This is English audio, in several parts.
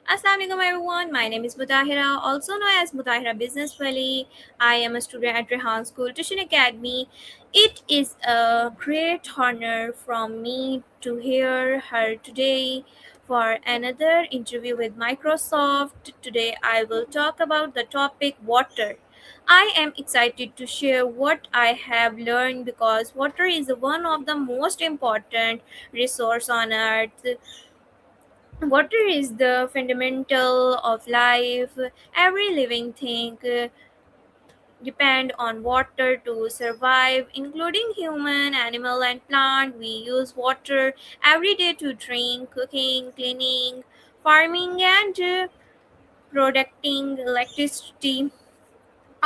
Assalamualaikum everyone. My name is Mutahira, also known as Mutahira Business Wali. I am a student at Rehan School Tuition Academy. It is a great honor from me to hear her today for another interview with Microsoft. Today I will talk about the topic water. I am excited to share what I have learned because water is one of the most important resource on earth. Water is the fundamental of life. Every living thing depend on water to survive, including human, animal, and plant. We use water every day to drink, cooking, cleaning, farming, and producing electricity.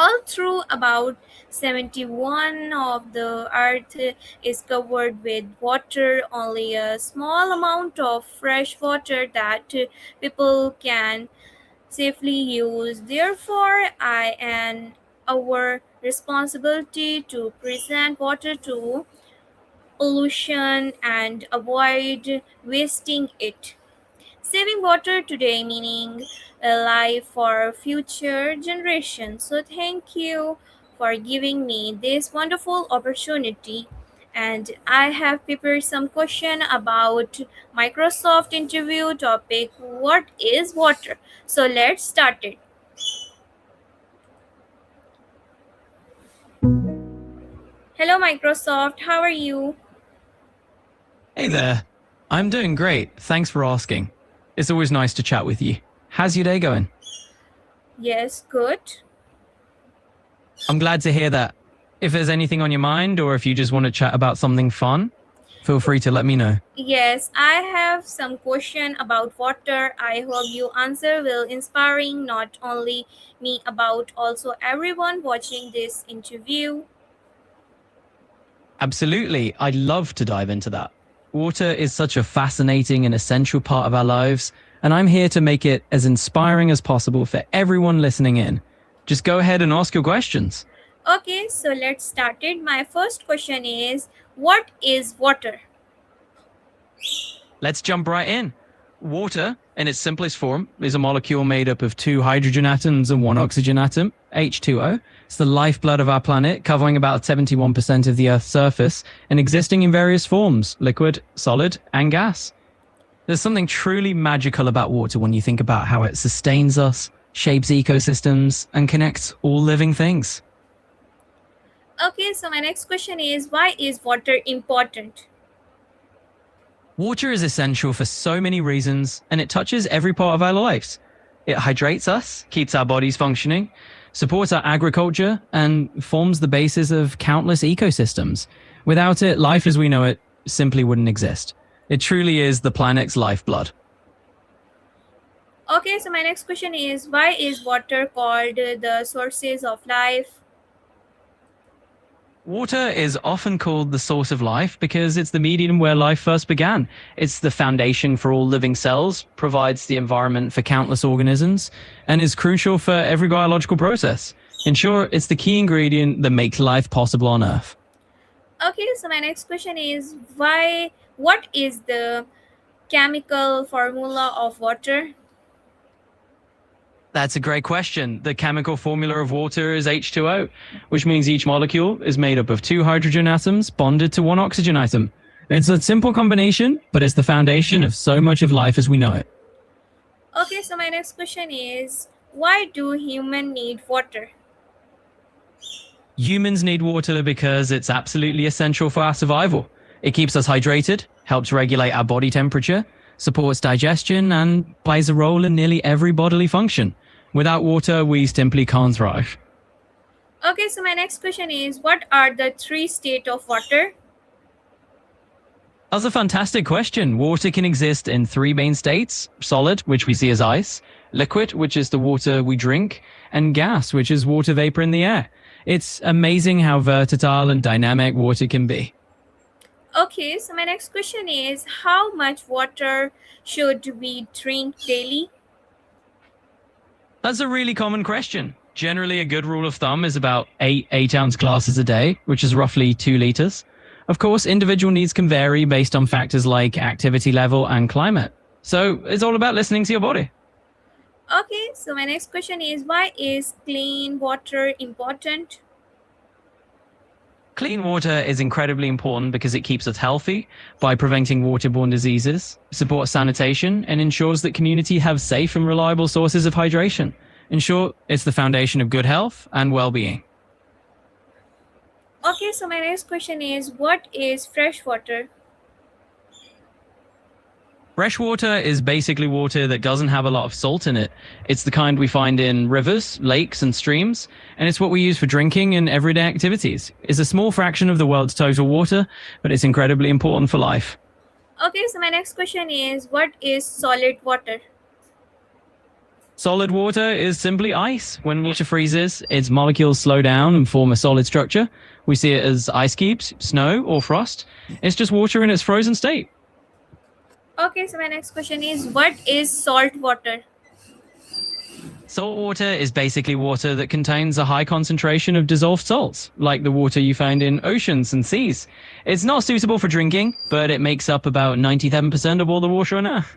All through about 71 of the earth is covered with water, only a small amount of fresh water that people can safely use. Therefore, I and our responsibility to present water to pollution and avoid wasting it. Saving water today meaning a life for future generations. So thank you for giving me this wonderful opportunity. And I have prepared some question about Microsoft interview topic what is water. So let's start it. Hello Microsoft, how are you? Hey there. I'm doing great. Thanks for asking. It's always nice to chat with you. How's your day going? Yes, good. I'm glad to hear that. If there's anything on your mind or if you just want to chat about something fun, feel free to let me know. Yes, I have some question about water. I hope you answer will inspiring not only me about also everyone watching this interview. Absolutely. I'd love to dive into that. Water is such a fascinating and essential part of our lives, and I'm here to make it as inspiring as possible for everyone listening in. Just go ahead and ask your questions. Okay, so let's start it. My first question is what is water? Let's jump right in. Water, in its simplest form, is a molecule made up of two hydrogen atoms and one oxygen atom, H2O. It's the lifeblood of our planet, covering about 71% of the Earth's surface and existing in various forms, liquid, solid, and gas. There's something truly magical about water when you think about how it sustains us, shapes ecosystems, and connects all living things. Okay, so my next question is why is water important? Water is essential for so many reasons, and it touches every part of our lives. It hydrates us, keeps our bodies functioning, supports our agriculture, and forms the basis of countless ecosystems. Without it, life as we know it simply wouldn't exist. It truly is the planet's lifeblood. Okay, so my next question is why is water called the sources of life? Water is often called the source of life because it's the medium where life first began. It's the foundation for all living cells, provides the environment for countless organisms, and is crucial for every biological process. In short, it's the key ingredient that makes life possible on Earth. Okay, so my next question is what is the chemical formula of water? That's a great question. The chemical formula of water is H2O, which means each molecule is made up of two hydrogen atoms bonded to one oxygen atom. It's a simple combination, but it's the foundation of so much of life as we know it. Okay, so my next question is why do humans need water? Humans need water because it's absolutely essential for our survival. It keeps us hydrated, helps regulate our body temperature, supports digestion, and plays a role in nearly every bodily function. Without water, we simply can't thrive. Okay, so my next question is what are the three states of water? That's a fantastic question. Water can exist in three main states: solid, which we see as ice; liquid, which is the water we drink; and gas, which is water vapor in the air. It's amazing how versatile and dynamic water can be. Okay, so my next question is how much water should we drink daily? That's a really common question. Generally, a good rule of thumb is about 8-ounce glasses a day, which is roughly 2 liters. Of course, individual needs can vary based on factors like activity level and climate. So it's all about listening to your body. Okay, so my next question is, why is clean water important? Clean water is incredibly important because it keeps us healthy by preventing waterborne diseases, supports sanitation, and ensures that communities have safe and reliable sources of hydration. In short, it's the foundation of good health and well-being. Okay, so my next question is, what is fresh water? Fresh water is basically water that doesn't have a lot of salt in it. It's the kind we find in rivers, lakes, and streams, and it's what we use for drinking and everyday activities. It's a small fraction of the world's total water, but it's incredibly important for life. Okay, so my next question is, what is solid water? Solid water is simply ice. When water freezes, its molecules slow down and form a solid structure. We see it as ice cubes, snow, or frost. It's just water in its frozen state. Okay, so my next question is, what is salt water? Salt water is basically water that contains a high concentration of dissolved salts, like the water you find in oceans and seas. It's not suitable for drinking, but it makes up about 97% of all the water on Earth.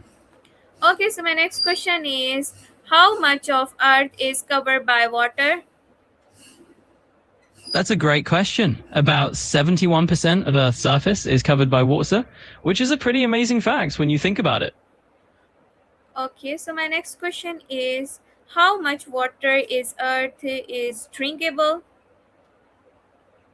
Okay, so my next question is, how much of Earth is covered by water? That's a great question. About 71% of Earth's surface is covered by water, which is a pretty amazing fact when you think about it. Okay, so my next question is, how much water is Earth is drinkable?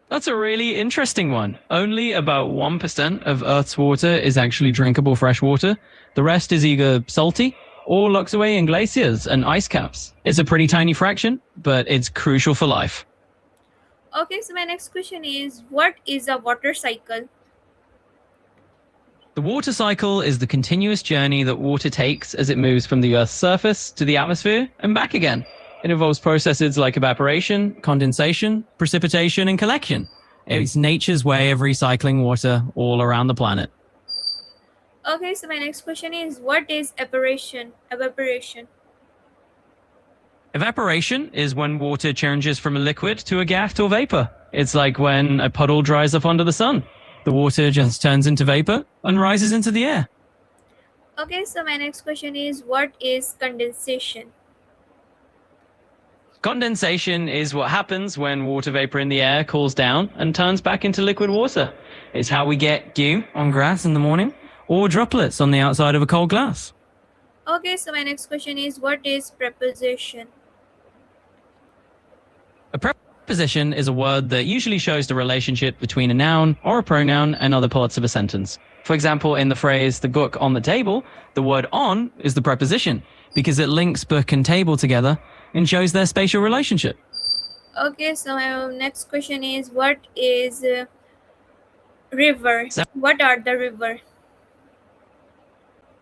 That's a really interesting one. Only about 1% of Earth's water is actually drinkable fresh water. The rest is either salty or locks away in glaciers and ice caps. It's a pretty tiny fraction, but it's crucial for life. Okay, so my next question is, what is a water cycle? The water cycle is the continuous journey that water takes as it moves from the Earth's surface to the atmosphere and back again. It involves processes like evaporation, condensation, precipitation, and collection. It's nature's way of recycling water all around the planet. Okay, so my next question is, what is evaporation? Evaporation is when water changes from a liquid to a gas to a vapor. It's like when a puddle dries up under the sun. The water just turns into vapor and rises into the air. Okay, so my next question is, what is condensation? Condensation is what happens when water vapor in the air cools down and turns back into liquid water. It's how we get dew on grass in the morning or droplets on the outside of a cold glass. Okay, so my next question is, what is preposition? A preposition is a word that usually shows the relationship between a noun or a pronoun and other parts of a sentence. For example, in the phrase, the book on the table, the word on is the preposition because it links book and table together and shows their spatial relationship. Okay, so my next question is, what is river? What are the river?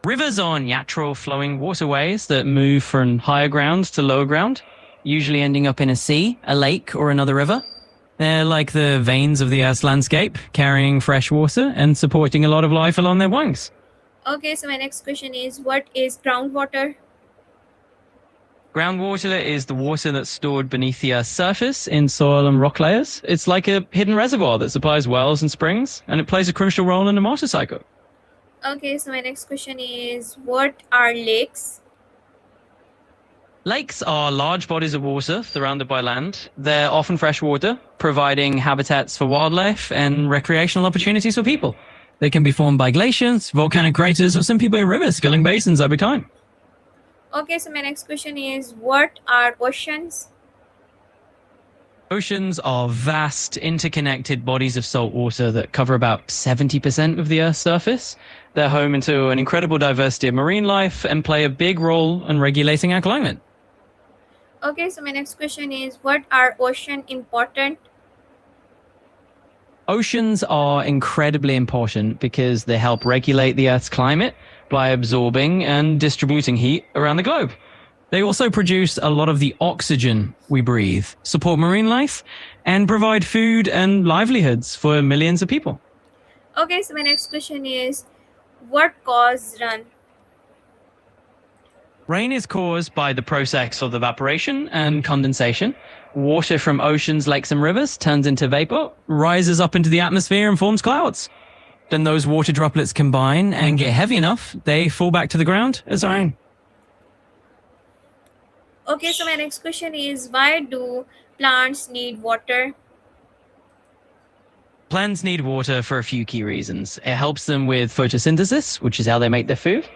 Rivers are natural flowing waterways that move from higher ground to lower ground, usually ending up in a sea, a lake, or another river. They're like the veins of the Earth's landscape, carrying fresh water and supporting a lot of life along their banks. Okay, so my next question is, what is groundwater? Groundwater is the water that's stored beneath the Earth's surface in soil and rock layers. It's like a hidden reservoir that supplies wells and springs, and it plays a crucial role in the water cycle. Okay, so my next question is, what are lakes? Lakes are large bodies of water surrounded by land. They're often freshwater, providing habitats for wildlife and recreational opportunities for people. They can be formed by glaciers, volcanic craters, or simply by rivers filling basins over time. Okay, so my next question is, what are oceans? Oceans are vast, interconnected bodies of salt water that cover about 70% of the Earth's surface. They're home to an incredible diversity of marine life and play a big role in regulating our climate. Okay, so my next question is, what are ocean important? Oceans are incredibly important because they help regulate the Earth's climate by absorbing and distributing heat around the globe. They also produce a lot of the oxygen we breathe, support marine life, and provide food and livelihoods for millions of people. Okay, so my next question is, what causes rain? Rain is caused by the process of evaporation and condensation. Water from oceans, lakes, and rivers turns into vapor, rises up into the atmosphere, and forms clouds. Then those water droplets combine and get heavy enough, they fall back to the ground as rain. Okay, so my next question is, why do plants need water? Plants need water for a few key reasons. It helps them with photosynthesis, which is how they make their food.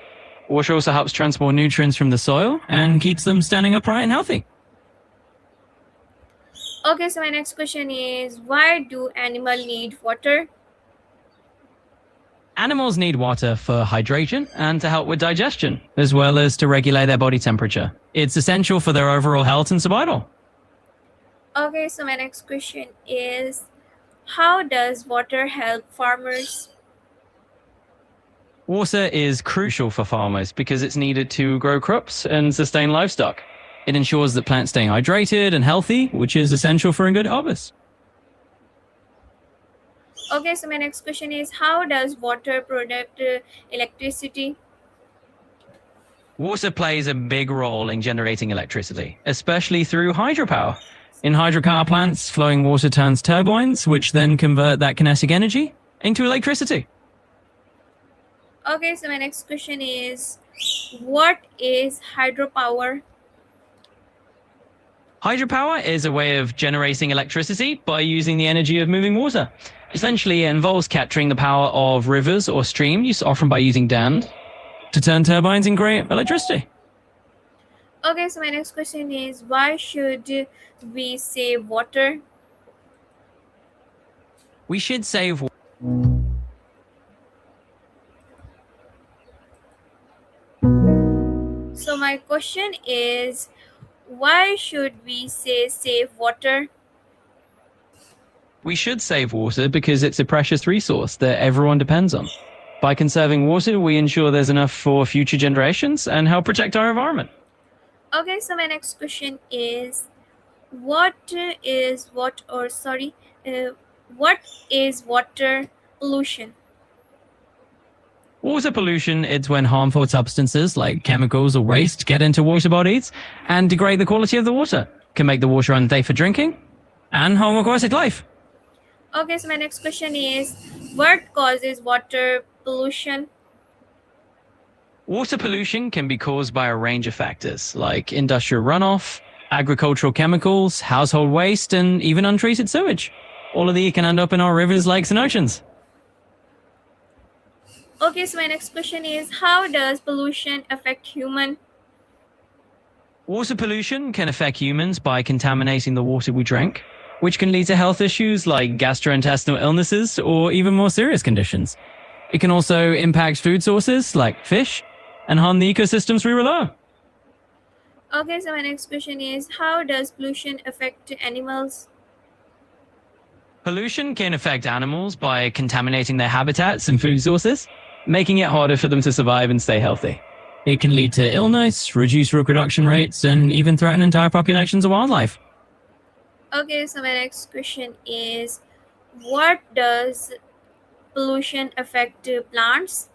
Water also helps transport nutrients from the soil and keeps them standing upright and healthy. Okay, so my next question is, why do animals need water? Animals need water for hydration and to help with digestion, as well as to regulate their body temperature. It's essential for their overall health and survival. Okay, so my next question is, how does water help farmers? Water is crucial for farmers because it's needed to grow crops and sustain livestock. It ensures that plants stay hydrated and healthy, which is essential for a good harvest. Okay, so my next question is, how does water produce electricity? Water plays a big role in generating electricity, especially through hydropower. In hydropower plants, flowing water turns turbines, which then convert that kinetic energy into electricity. Okay, so my next question is, what is hydropower? Hydropower is a way of generating electricity by using the energy of moving water. Essentially, it involves capturing the power of rivers or streams, often by using dams, to turn turbines and create electricity. Okay, so my next question is, why should we save water? We should save. So my question is, why should we save water? We should save water because it's a precious resource that everyone depends on. By conserving water, we ensure there's enough for future generations and help protect our environment. Okay, so my next question is, what is water pollution? Water pollution is when harmful substances like chemicals or waste get into water bodies and degrade the quality of the water, can make the water unsafe for drinking, and harm aquatic life. Okay, so my next question is, what causes water pollution? Water pollution can be caused by a range of factors like industrial runoff, agricultural chemicals, household waste, and even untreated sewage. All of these can end up in our rivers, lakes, and oceans. Okay, so my next question is, how does pollution affect human? Water pollution can affect humans by contaminating the water we drink, which can lead to health issues like gastrointestinal illnesses or even more serious conditions. It can also impact food sources like fish and harm the ecosystems we rely on. Okay, so my next question is, how does pollution affect animals? Pollution can affect animals by contaminating their habitats and food sources, making it harder for them to survive and stay healthy. It can lead to illness, reduce reproduction rates, and even threaten entire populations of wildlife. Okay, so my next question is, what does pollution affect plants?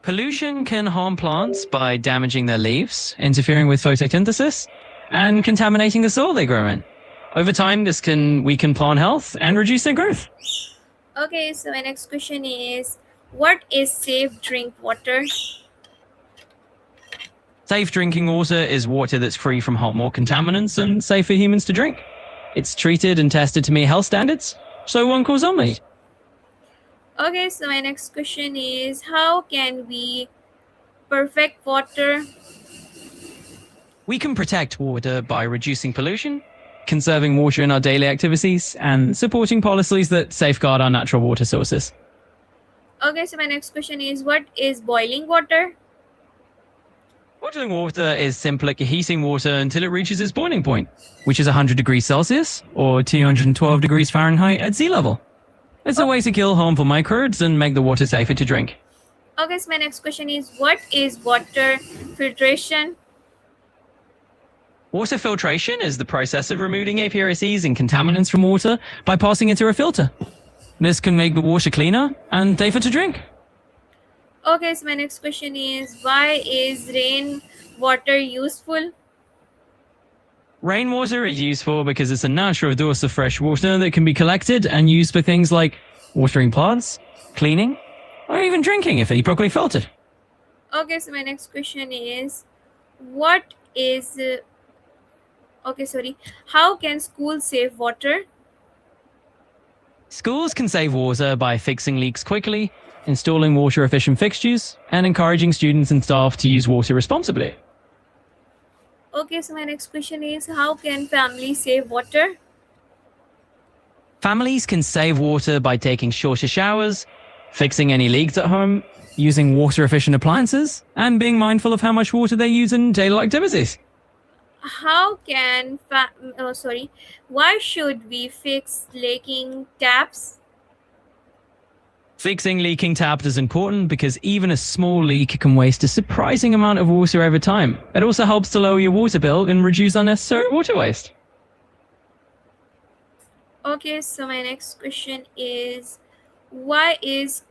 Pollution can harm plants by damaging their leaves, interfering with photosynthesis, and contaminating the soil they grow in. Over time, this can weaken plant health and reduce their growth. Okay, so my next question is, what is safe drink water? Safe drinking water is water that's free from harmful contaminants and safe for humans to drink. It's treated and tested to meet health standards, so one calls on me. Okay, so my next question is, how can we perfect water? We can protect water by reducing pollution, conserving water in our daily activities, and supporting policies that safeguard our natural water sources. Okay, so my next question is, what is boiling water? Boiling water is simply heating water until it reaches its boiling point, which is 100 degrees Celsius or 212 degrees Fahrenheit at sea level. It's a way to kill harmful microbes and make the water safer to drink. Okay, so my next question is, what is water filtration? Water filtration is the process of removing impurities and contaminants from water by passing it through a filter. This can make the water cleaner and safer to drink. Okay, so my next question is, why is rainwater useful? Rainwater is useful because it's a natural source of fresh water that can be collected and used for things like watering plants, cleaning, or even drinking if it's properly filtered. Okay, so my next question is, what is okay, sorry. How can schools save water? Schools can save water by fixing leaks quickly, installing water efficient fixtures, and encouraging students and staff to use water responsibly. Okay, so my next question is how can families save water? Families can save water by taking shorter showers, fixing any leaks at home, using water efficient appliances, and being mindful of how much water they use in daily activities. How can why should we fix leaking taps? Fixing leaking taps is important because even a small leak can waste a surprising amount of water over time. It also helps to lower your water bill and reduce unnecessary water waste. Okay, so my next question is what is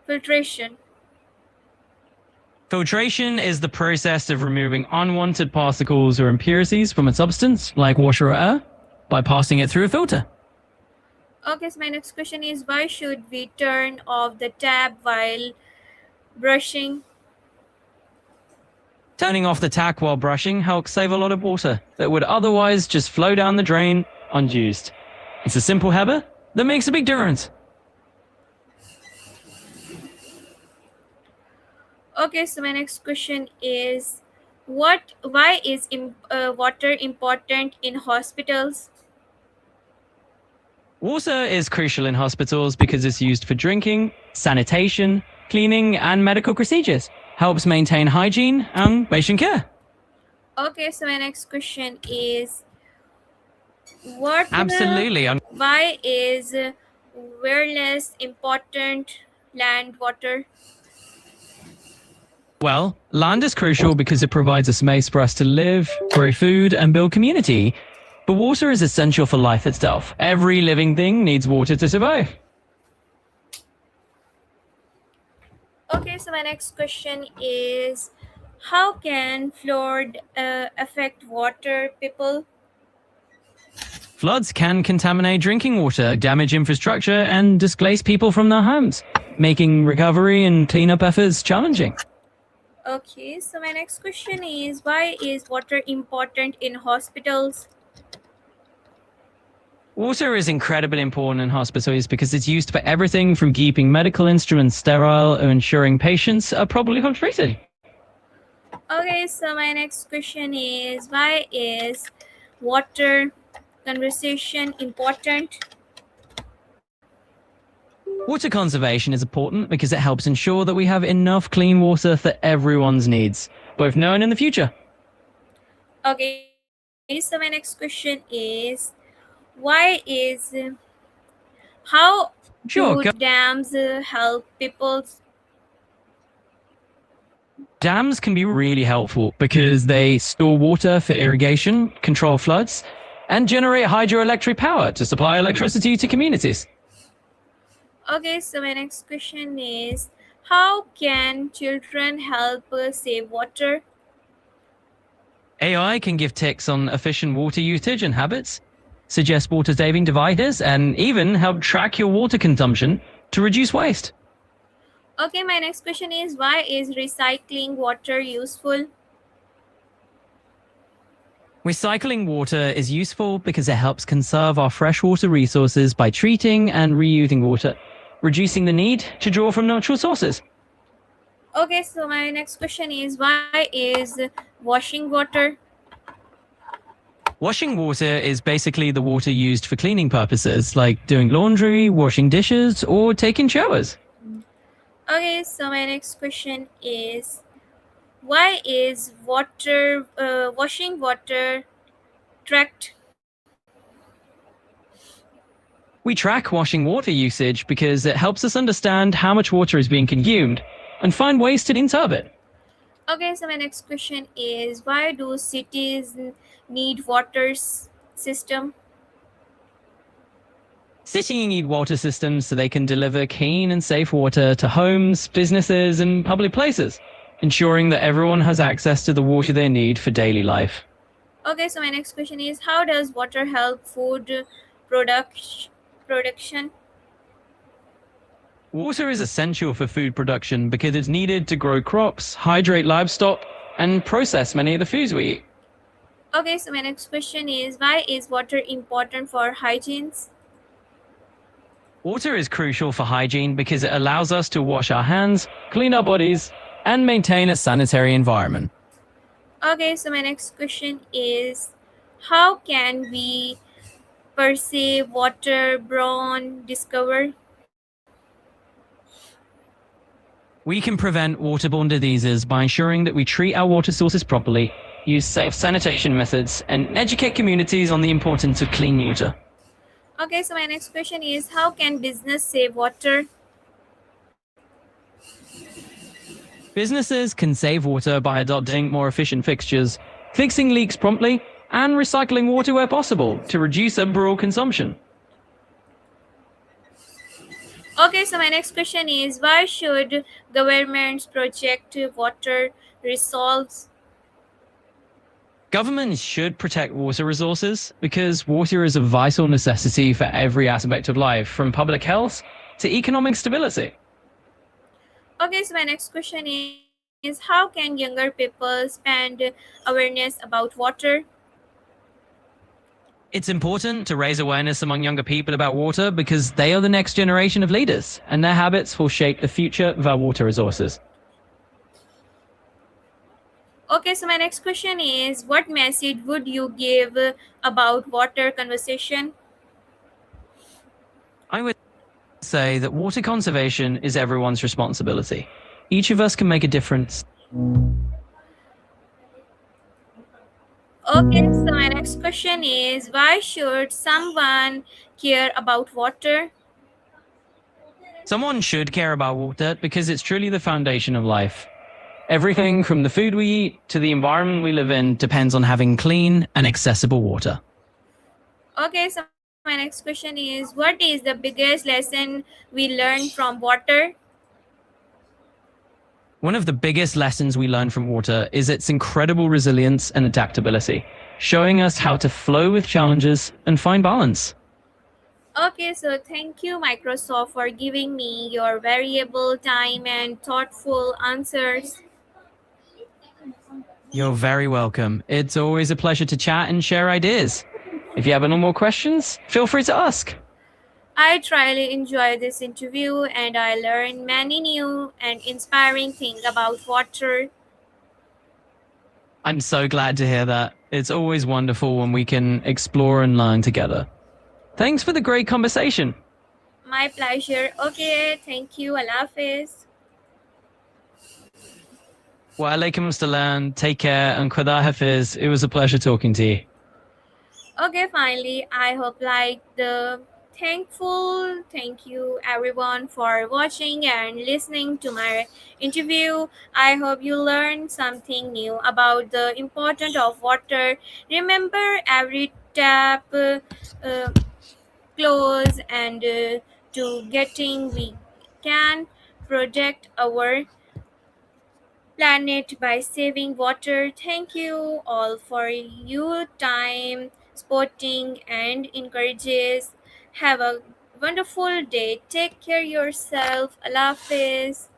filtration? Filtration is the process of removing unwanted particles or impurities from a substance, like water or air, by passing it through a filter. Okay, so my next question is why should we turn off the tap while brushing? Turning off the tap while brushing helps save a lot of water that would otherwise just flow down the drain unused. It's a simple habit that makes a big difference. Okay, so my next question is why is water important in hospitals? Water is crucial in hospitals because it's used for drinking, sanitation, cleaning, and medical procedures. Helps maintain hygiene and patient care. Okay, so my next question is what Absolutely. why is wireless important land water? Well, land is crucial because it provides a space for us to live, grow food, and build community. But water is essential for life itself. Every living thing needs water to survive. Okay, so my next question is how can flood affect water people? Floods can contaminate drinking water, damage infrastructure, and displace people from their homes, making recovery and cleanup efforts challenging. Okay, so my next question is why is water important in hospitals? Water is incredibly important in hospitals because it's used for everything from keeping medical instruments sterile or ensuring patients are properly treated. Okay, so my next question is why is water conservation important? Water conservation is important because it helps ensure that we have enough clean water for everyone's needs, both now and in the future. Okay, so my next question is why is how Sure, do dams help people? dams can be really helpful because they store water for irrigation, control floods, and generate hydroelectric power to supply electricity to communities. Okay, so my next question is how can children help save water? AI can give tips on efficient water usage and habits, suggest water saving devices, and even help track your water consumption to reduce waste. Okay, my next question is why is recycling water useful? Recycling water is useful because it helps conserve our freshwater resources by treating and reusing water, reducing the need to draw from natural sources. Okay, so my next question is why is washing water? Washing water is basically the water used for cleaning purposes, like doing laundry, washing dishes, or taking showers. Okay, so my next question is why is washing water tracked? We track washing water usage because it helps us understand how much water is being consumed and find ways to conserve it. Okay, so my next question is why do cities need water system? Cities need water systems so they can deliver clean and safe water to homes, businesses, and public places, ensuring that everyone has access to the water they need for daily life. Okay, so my next question is how does water help food production? Water is essential for food production because it's needed to grow crops, hydrate livestock, and process many of the foods we eat. Okay, so my next question is, why is water important for hygiene? Water is crucial for hygiene because it allows us to wash our hands, clean our bodies, and maintain a sanitary environment. Okay, so my next question is, how can we perceive waterborne discover? We can prevent waterborne diseases by ensuring that we treat our water sources properly, use safe sanitation methods, and educate communities on the importance of clean water. Okay, so my next question is, how can business save water? Businesses can save water by adopting more efficient fixtures, fixing leaks promptly, and recycling water where possible to reduce overall consumption. Okay, so my next question is, why should governments project water resolves? Governments should protect water resources because water is a vital necessity for every aspect of life, from public health to economic stability. Okay, so my next question is, how can younger people spread awareness about water? It's important to raise awareness among younger people about water because they are the next generation of leaders, and their habits will shape the future of our water resources. Okay, so my next question is, what message would you give about water conservation? I would say that water conservation is everyone's responsibility. Each of us can make a difference. Okay, so my next question is, why should someone care about water? Someone should care about water because it's truly the foundation of life. Everything from the food we eat to the environment we live in depends on having clean and accessible water. Okay, so my next question is, what is the biggest lesson we learned from water? One of the biggest lessons we learn from water is its incredible resilience and adaptability, showing us how to flow with challenges and find balance. Okay, so thank you, Microsoft, for giving me your valuable time and thoughtful answers. You're very welcome. It's always a pleasure to chat and share ideas. If you have any more questions, feel free to ask. I truly enjoyed this interview and I learned many new and inspiring things about water. I'm so glad to hear that. It's always wonderful when we can explore and learn together. Thanks for the great conversation. My pleasure. Okay, thank you. Allah Hafiz. Wa alaikum assalam. Take care and Khuda Hafiz. It was a pleasure talking to you. Okay, finally, I hope like the thankful. Thank you everyone for watching and listening to my interview. I hope you learned something new about the importance of water. Remember, every tap uh, close and to getting we can protect our planet by saving water. Thank you all for your time, supporting and encourages. Have a wonderful day. Take care yourself. Allah Hafiz.